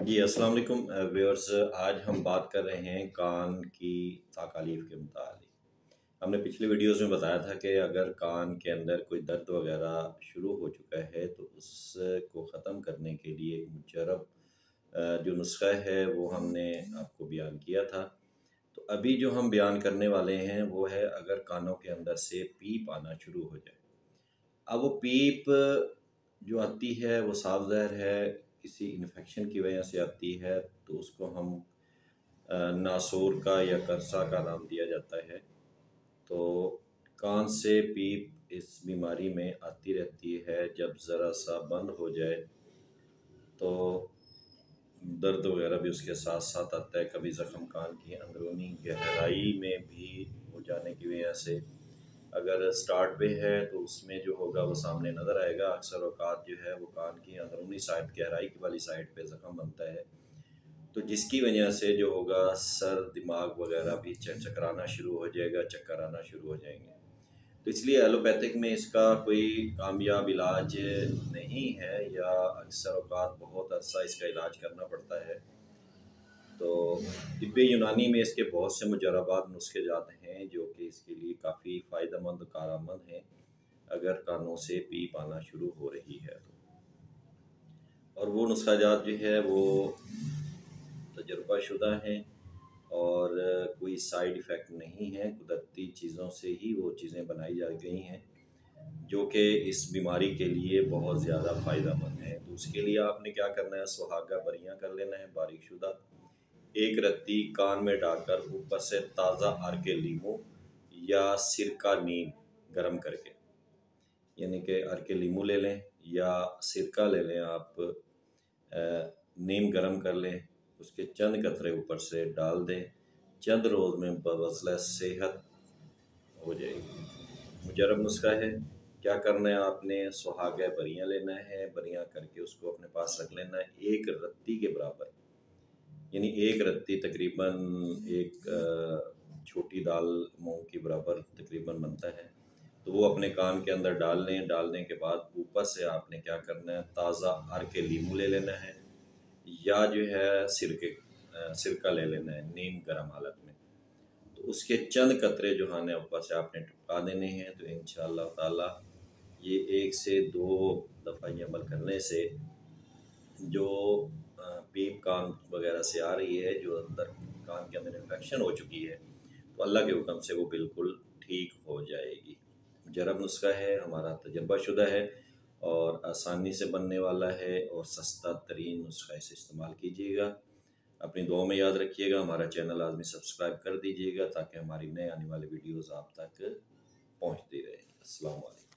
जी अस्सलाम वालेकुम व्यूअर्स। आज हम बात कर रहे हैं कान की तकालीफ के मुतालिक। हमने पिछली वीडियोस में बताया था कि अगर कान के अंदर कोई दर्द वगैरह शुरू हो चुका है तो उसको ख़त्म करने के लिए एक मुजरब जो नुस्खा है वो हमने आपको बयान किया था। तो अभी जो हम बयान करने वाले हैं वो है अगर कानों के अंदर से पीप आना शुरू हो जाए। अब वो पीप जो आती है वो साफ ज़ाहिर है किसी इन्फेक्शन की वजह से आती है, तो उसको हम नासूर का या करसा का नाम दिया जाता है। तो कान से पीप इस बीमारी में आती रहती है। जब ज़रा सा बंद हो जाए तो दर्द वगैरह भी उसके साथ साथ आता है। कभी ज़ख़म कान की अंदरूनी गहराई में भी हो जाने की वजह से अगर स्टार्ट पे है तो उसमें जो होगा वो सामने नज़र आएगा। अक्सर औक़ात जो है वो कान की अंदरूनी साइड, गहराई वाली साइड पे ज़ख़म बनता है, तो जिसकी वजह से जो होगा सर, दिमाग वगैरह भी चकराना शुरू हो जाएगा, चक्कर आना शुरू हो जाएंगे। तो इसलिए एलोपैथिक में इसका कोई कामयाब इलाज नहीं है, या अक्सर औक़ात बहुत अरसा इसका इलाज करना पड़ता है। तो तिब्बे यूनानी में इसके बहुत से मुजरबात नुस्खे जात हैं जो कि इसके लिए काफ़ी फ़ायदेमंद कारआमद हैं अगर कानों से पीप आना शुरू हो रही है तो। और वो नुस्खा जात जो है वो तजर्बाशुदा हैं और कोई साइड इफ़ेक्ट नहीं है। कुदरती चीज़ों से ही वो चीज़ें बनाई जा गई हैं जो कि इस बीमारी के लिए बहुत ज़्यादा फ़ायदेमंद है। तो उसके लिए आपने क्या करना है, सुहागा बरियाँ कर लेना है बारीक शुदा, एक रत्ती कान में डालकर ऊपर से ताज़ा अर्के लीमू या सिरका नीम गरम करके, यानी कि अर्के लीमू ले लें या सिरका ले लें आप, नीम गरम कर लें, उसके चंद कतरे ऊपर से डाल दें। चंद रोज़ में बवज़ला सेहत हो जाएगी। मुजरब नुस्खा है। क्या करना है आपने, सुहागा बरियाँ लेना है, बरियाँ करके उसको अपने पास रख लेना है एक रत्ती के बराबर, यानी एक रत्ती तकरीबन एक छोटी दाल मूंग की बराबर तकरीबन बनता है। तो वो अपने कान के अंदर डाल लें। डालने के बाद ऊपर से आपने क्या करना है, ताज़ा अर्के लीमू ले लेना है या जो है सिरका ले लेना है नीम गर्म हालत में। तो उसके चंद कतरे जो है ऊपर से आपने टपका देने हैं। तो इंशाअल्लाह ताला ये 1 से 2 दफ़ा ये अमल करने से जो पीप कान वगैरह से आ रही है, जो अंदर कान के अंदर इन्फेक्शन हो चुकी है, तो अल्लाह के हुक्म से वो बिल्कुल ठीक हो जाएगी। मुजरब नुस्खा है, हमारा तजर्बाशुदा है और आसानी से बनने वाला है और सस्ता तरीन नुस्खा, इसे इस्तेमाल कीजिएगा। अपनी दुआ में याद रखिएगा। हमारा चैनल लाजमी सब्सक्राइब कर दीजिएगा ताकि हमारी नए आने वाली वीडियोज़ आप तक पहुँचती रहें। अस्सलाम वालेकुम।